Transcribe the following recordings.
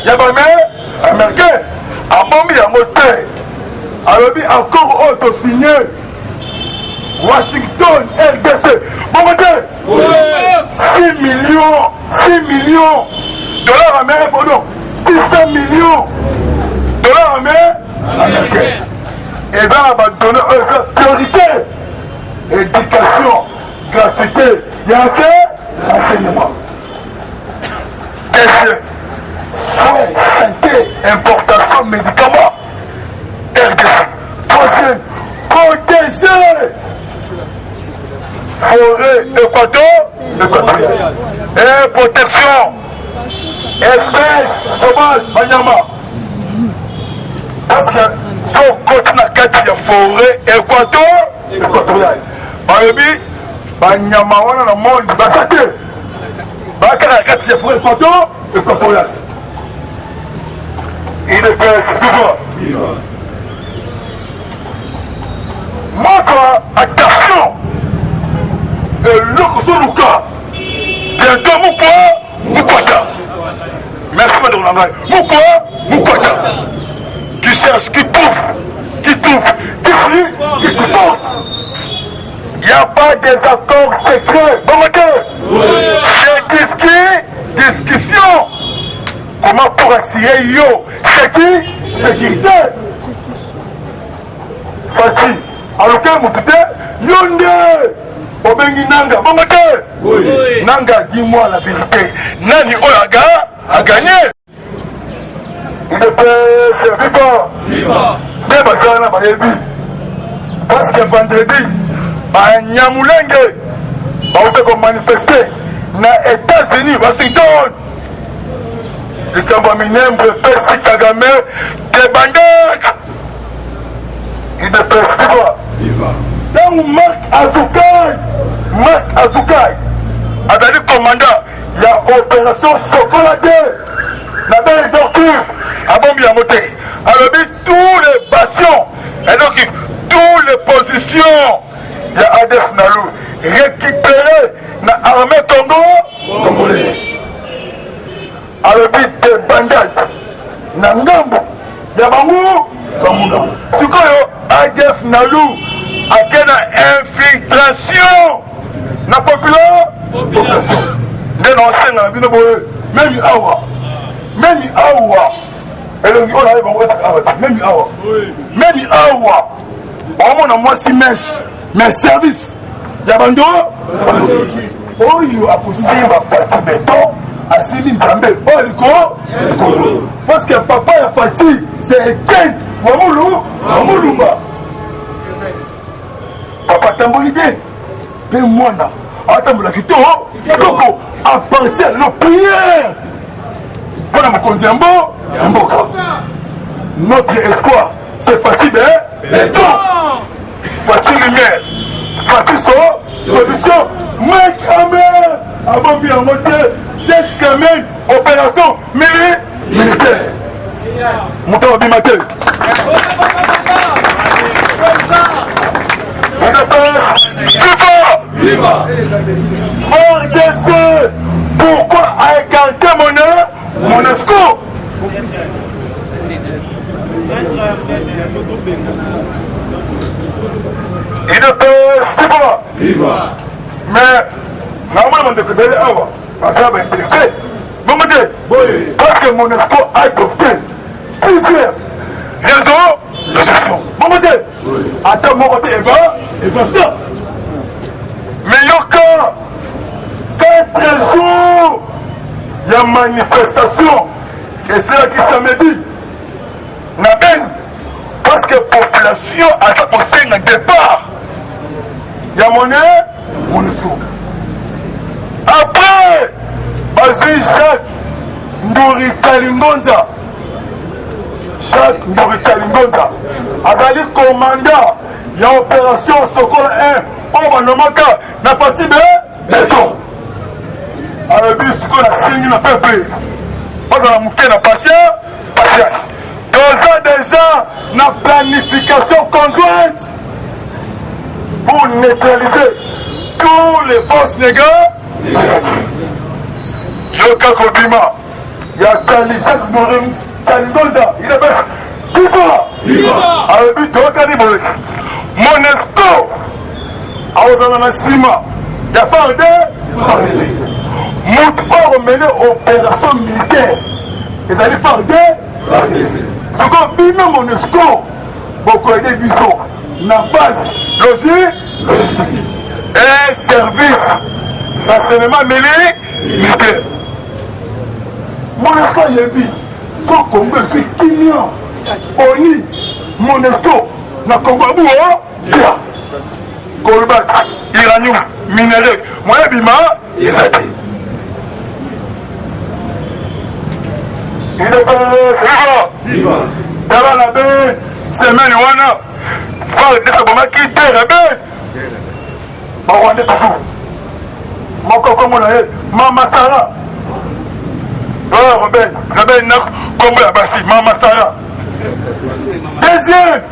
Yabame américain abombi ya moteur alobi accord auto-signé Washington RDC bon te 6 millions dollars américains pardon 600 millions dollars américains et ça va donner priorité éducation gratuité il y a un enseignement deuxième soins santé importation médicaments RDC troisième protéger forêt équatoriale et protection espèces sauvages banyama parce que so côté na kati ya forêt équatoriale balobi banyama wana na monde basate bakala kati ya forêt équatoriale il est viva montre attention et l'Okusoluka bientôt Mukwata merci madame Langai Mukwata qui cherche, qui trouve qui supporte il n'y a pas des accords secrets c'est discussion comment pour assurer yo c'est qui sécurité Fati alors que Moukite Yonde Obengi Nanga Nanga dis-moi la vérité Nani Olaga a gagné il est vivant mais Bazana Bayebi parce que vendredi Nyamulenge va manifester na États-Unis Washington le Kambaminembre Persi Kagame des bandettes il ne peut vivre. Donc Marc Azukai a dit commandant, il y a opération Sokolade, la belle Dorcus, à Bombi à Moté. Alors tous les bastions, et donc toutes les positions, il y a Adef Nalou, récupéré dans l'armée congolaise. Alors des bandades, Nangambo, Yabamou, Bamuna. Sikoyo, Adef Nalou, a une infiltration na population. Nous avons même awa. On a moi si mes services. Yabando. Oh, you are possible à Fati Béton, à Simin Zambé. Parce que papa a Fati, c'est Etienne. Wamoulumba. Papa tamboli bien. Mais moi, atambola kito. Koko, à partir de la prière. Voilà mon konziambo. Notre espoir, c'est Fati Béton. Fati lumière. Fati solution. Mec Amer. Avant bien monter cette semaine, opération militaire. Montant bimatel. Viva! Fort d'essai! Pourquoi a écarté mon esco? Il ne peut pas. Viva! Mais, normalement, on peut aller avant. Parce que ça va intellectuel. Parce que mon esco a adopté plusieurs raisons de gestion. Attends, mon côté, et va ça. Mais Yoka, 4 jours, il y a manifestation. Et c'est là qui samedi. Naben, parce que la population a sa conseil au départ. Il y a mon esco. Après, vas-y Jacques Ndori Chalingonza. Jacques Ndori Chalingonza. Azali commandant, il y a opération Sokola 1. On va nommer na partie béton. Alors, ce qu'on a signé na peuple. Pas à la moquer na patience. Deux ans déjà, na planification conjointe pour neutraliser tous les forces négatives. Yoka Kobima, Il y a Charlie Jacques Mourim, Charlie Donza, il est best. Viva! Avec but de Canibole. Monesco, à Ozana Sima, il y a Fardé, Moutfort mené opération militaire. Ils allaient Fardé, ce qu'on dit Monesco, beaucoup de bisous, la base, logistique et service, renseignement militaire. Monesco Yebi, son Congo, c'est Kimian, Oni, Monesco, na Congo Abou, Dia, Colbat, Iranium, Minéré, Moyabima, Isati. Il est pas viva. D'abord la baie, semaine wana, frère de Saboma qui était la baie. Mawande toujours. Mon coco mon aïe, Mama Sara. Oh Robin, n'a comme la bassi, Mama Sara. Deuxième,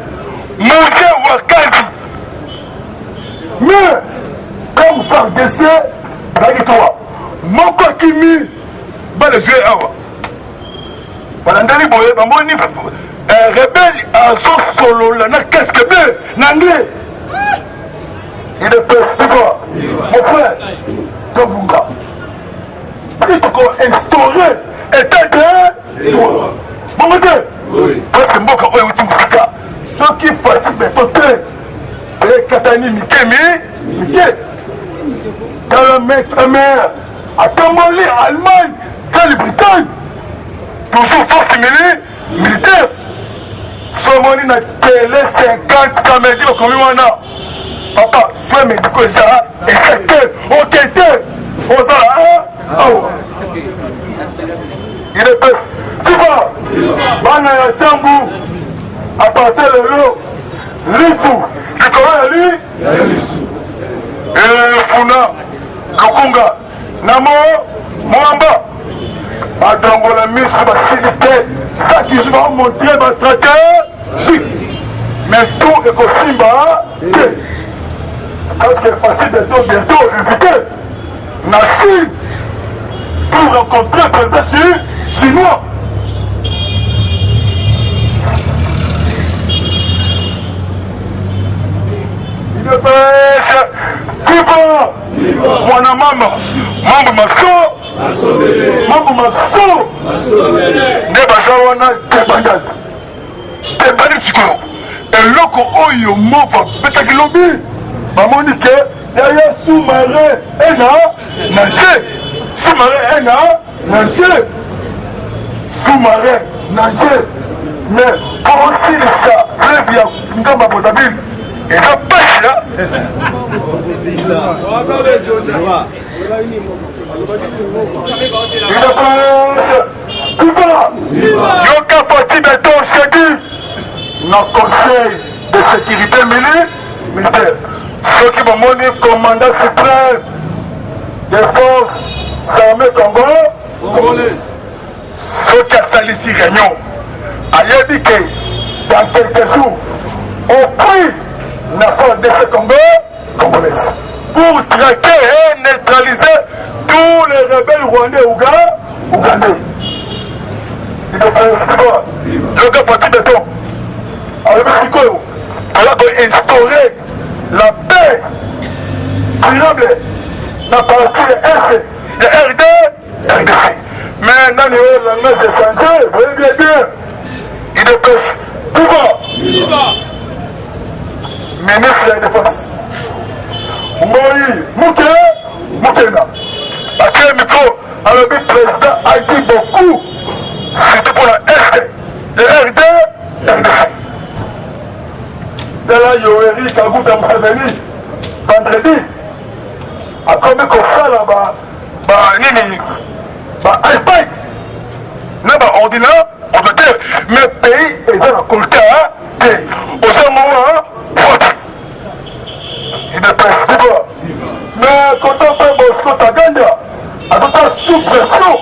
Moshe Wakazi. Mais, comme faire d'essai, Zagitoa, mon coquimi, va le jouer à moi. Balandali boye, bamoni rebelle à son solo, là, qu'est-ce que bleu, n'anglais. Il est peur, mon frère, Tovunga. Si tu peux instaurer état de toi. Mon Dieu, parce que moi, quand on est au Timsika, ceux qui fatiguent mes potes, et Katani Mike, dans la maître mère, à Tamali, Allemagne, Grande-Bretagne, toujours force militaire. Somoni na télé 50 samedi, comme on a. Papa, sois médical, ça, et c'est que, on t'était, on s'en a, il est bête. Tu vois, Bana ya Tchambou, à partir de l'eau, Lissou, tu connais lui? Lissou. Et Funa, Lukunga, Namo, Mwamba. Madame la ministre va s'iliter, chaque jour va montrer ma stratégie. Mais tout est possible, parce qu'elle fatigue bientôt invité la Chine pour rencontrer le président chinois. Il est bête. Viva! Mwana mama, mambo maso, mambo maso, ne baza wana tebandade. Tebandade sikoyo. Eloko oyo mopa betaki lobi. Bamoni ke derrière sous-marin nager. Sous-marin nager. Sous-marin nager. Mais pour aussi ça, fleuve ya Ngamba Mozambique. Et ça passe là. Il a pas. Yoka Fati Beton Chedi. Notre conseil de sécurité militaire. Ceux qui m'ont monné commandant suprême des forces armées congolaises. Ceux qui ont sali ici réunion. Aïe dit que dans quelques jours, au prix la force de ce congolais pour traquer et neutraliser tous les rebelles rwandais ougandais. Il est pas le gars parti de temps. Alors, alors instaurer la paix durable dans la partie Est de RDC. Mais dans le langage échangé, vous voyez bien, il est pas ministre de la Défense. Moi, Moukena. À quel micro, alors le président a dit beaucoup. C'était pour la Est de RDC. De la Yoweri Kagou Museveni, vendredi, a commis comme ça là-bas, iPad, ordinateur, mais pays, ils ont occulté, au moment, il ne presse pas. Mais quand on fait Bosco Taganda, à toute la sous-pression,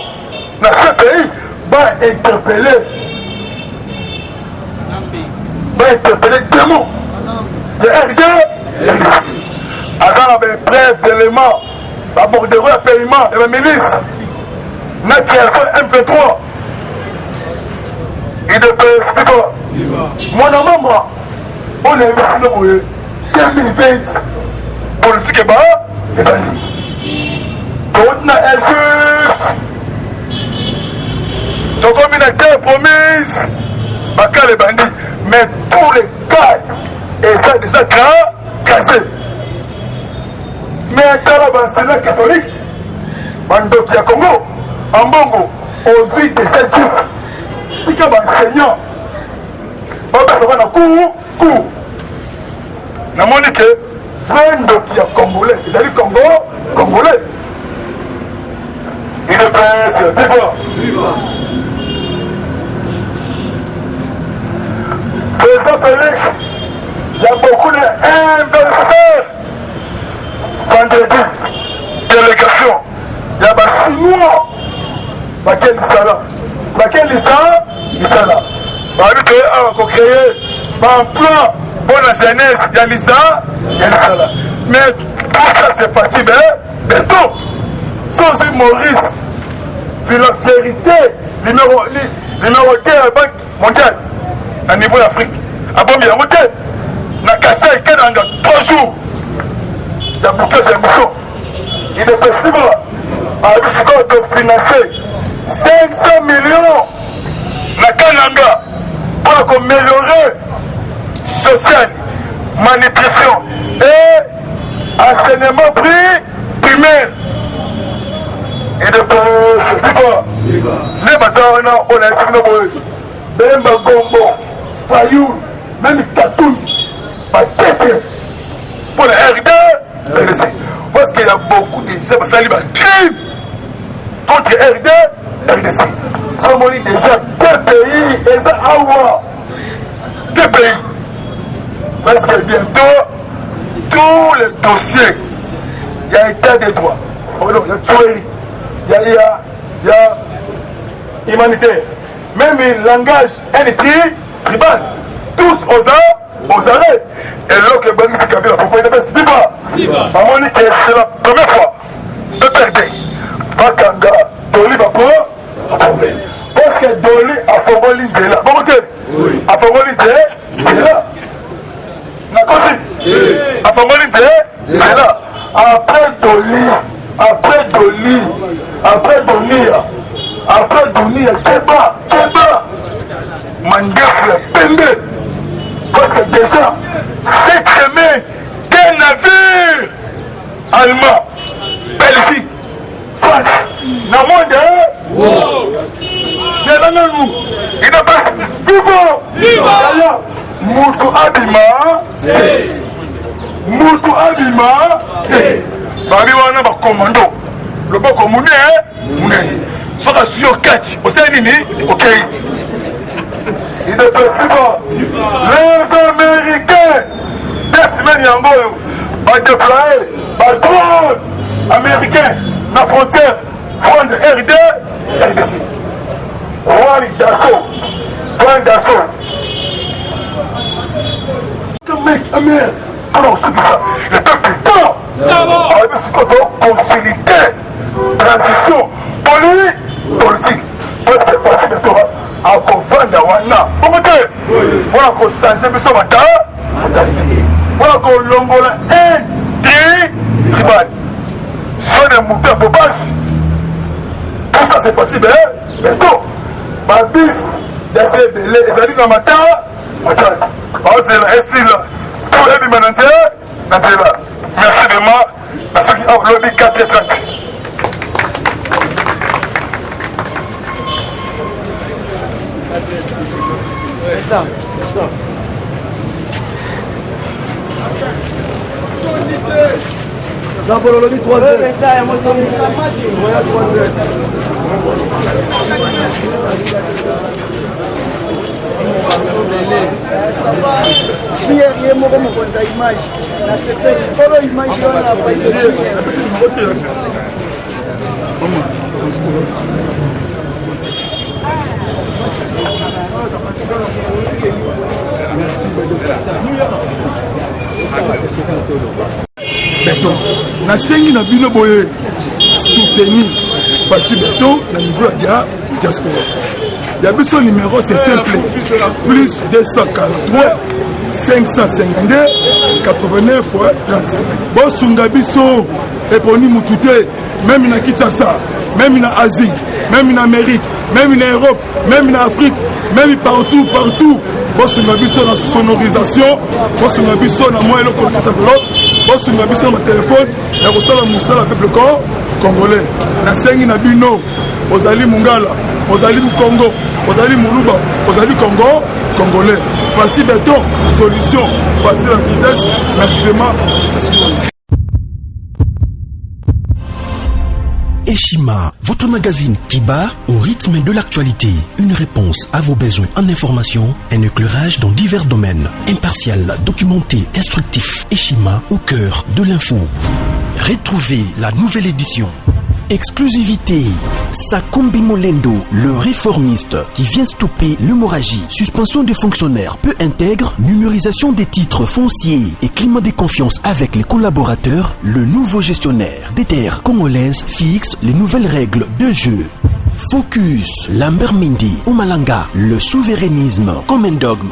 dans ce pays, va interpeller des mots. Le RD, Azar avait bref d'éléments, la bordereau à paiement et la milice, la création M23, Mon maman, on est investi dans le 2020. Politique est bas, et bien, on a Égypte. Donc, on a une terre promise, les bandits. Mais tous les cas, et ça déjà cassé. Mais quand la Sénat catholique, Bandoki à Congo, en Bongo, aux îles déjà Dieu. Si qu'il y a un enseignant, ça va dans cours. Na monique, frère Ndoki à Congolais, ils allaient Congolais. Il est prince, viva. Président Félix, il y a beaucoup d'investisseurs. Vendredi, délégation, il y a des Chinois. Laquelle Lisa là. On a créé un plan pour la jeunesse. Il y a Lisa là. Mais tout ça c'est fatigué. Mais tout, c'est aussi Maurice. La vérité, numéro 2 à la Banque mondiale. À niveau d'Afrique. À Bombi, à monter. Na Kassai, il y a 3 jours. Il y a beaucoup d'émissions. Il est possible de financer 500 millions na Kananga pour améliorer social, malnutrition et enseignement primaire. Et de viva. Les bazarana, on a essayé de Bemba Gombo, Fayoul, même Tatoun, Patete, pour la RD, parce qu'il y a beaucoup de gens qui ont crime contre RDC. Sommes déjà 2 pays et ça a 2 pays. Parce que bientôt, tous les dossiers, il y a état des droits. Oh non, il y a tuerie. Il y a humanitaire. Même le langage tribal. Tous aux arrêts. Et là, que Bani Kabila, pour pouvoir dire viva. C'est la première fois de perdre. Bakanga, Doli Bapo, parce que Doli a formé l'Inzela. Bon, ok. A formé l'Inzela. N'a pas dit. A formé l'Inzela. Après Doli, Keba. Mangaf, Pembe. Parce que déjà, cette semaine, des navires allemands, Belgique, France, dans le monde, c'est là nous. Il n'a pas viva. Moutou Abima, Bariwana va commando. Le bon commune, soit sur 4, au Sénini, ok. Il ne peut pas. Les Américains, des semaines Yango, vont déployer des drones américains dans la frontière, prendre RDC. Roi d'assaut, point d'assaut. Le mec, Amérique, alors c'est ça. Le peuple est temps. Avec ce qu'on doit consolider, transition politique. Parce que Fatih Betora a convaincu Wana. Voilà qu'on change de son matin. Voilà qu'on l'ongola tribal. Soit des moutons pour bâche. Tout ça c'est parti, mais tout. Ma vie, d'essayer de les allumer dans ma matin. C'est là, et c'est là. Tout est bien maintenant, c'est là. Merci de moi. À ceux qui ont lobby 4 et 30. Ça pour le lobby 3 heures. Hier, mon image. La cette image Beton. Na sengi na bino boye soutenir Fatih Beton na niveau ya diaspora. Il y a besoin numéro, c'est simple. Plus 243 552 89 30. Bon, Sungabiso, Eponi Moutouté, même en Kinshasa, même en Asie, même en Amérique, même en Europe, même en Afrique, même partout. Bon, Sungabiso dans sonorisation, bon, Sungabiso dans moi et le bon, Sungabiso dans mon téléphone, et au sein de Moussa, le peuple congolais. Na sengi na bino, Ozali Mungala, Ozali Congo, Ozali Moulouba, Ozali Congo, Congolais. Fati Béton, solution. Fati la business, merci vraiment. Eshima, votre magazine qui bat au rythme de l'actualité. Une réponse à vos besoins en information, un éclairage dans divers domaines. Impartial, documenté, instructif. Eshima au cœur de l'info. Retrouvez la nouvelle édition. Exclusivité. Sakombi Molendo, le réformiste qui vient stopper l'hémorragie. Suspension des fonctionnaires peu intègre, numérisation des titres fonciers et climat de confiance avec les collaborateurs. Le nouveau gestionnaire des terres congolaises fixe les nouvelles règles de jeu. Focus. Lambert Mindi, Omalanga, le souverainisme comme un dogme.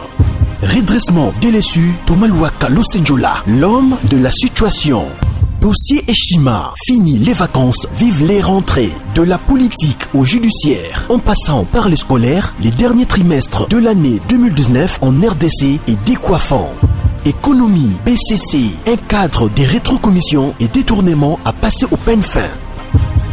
Redressement délaissé, Tomaluaka Losenjola, l'homme de la situation. Dossier Eshima, fini les vacances, vive les rentrées. De la politique au judiciaire, en passant par les scolaires, les derniers trimestres de l'année 2019 en RDC est décoiffant. Économie, BCC, un cadre des rétrocommissions et détournements à passer au peine fin.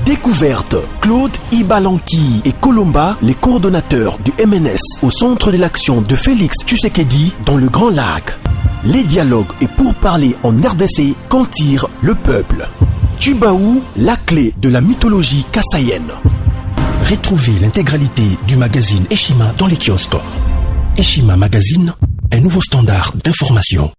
Découverte, Claude Ibalanki et Colomba, les coordonnateurs du MNS au centre de l'action de Félix Tshisekedi dans le Grand Lac. Les dialogues et pourparlers en RDC qu'en tire le peuple. Tubaou, la clé de la mythologie kassaïenne. Retrouvez l'intégralité du magazine Eshima dans les kiosques. Eshima Magazine, un nouveau standard d'information.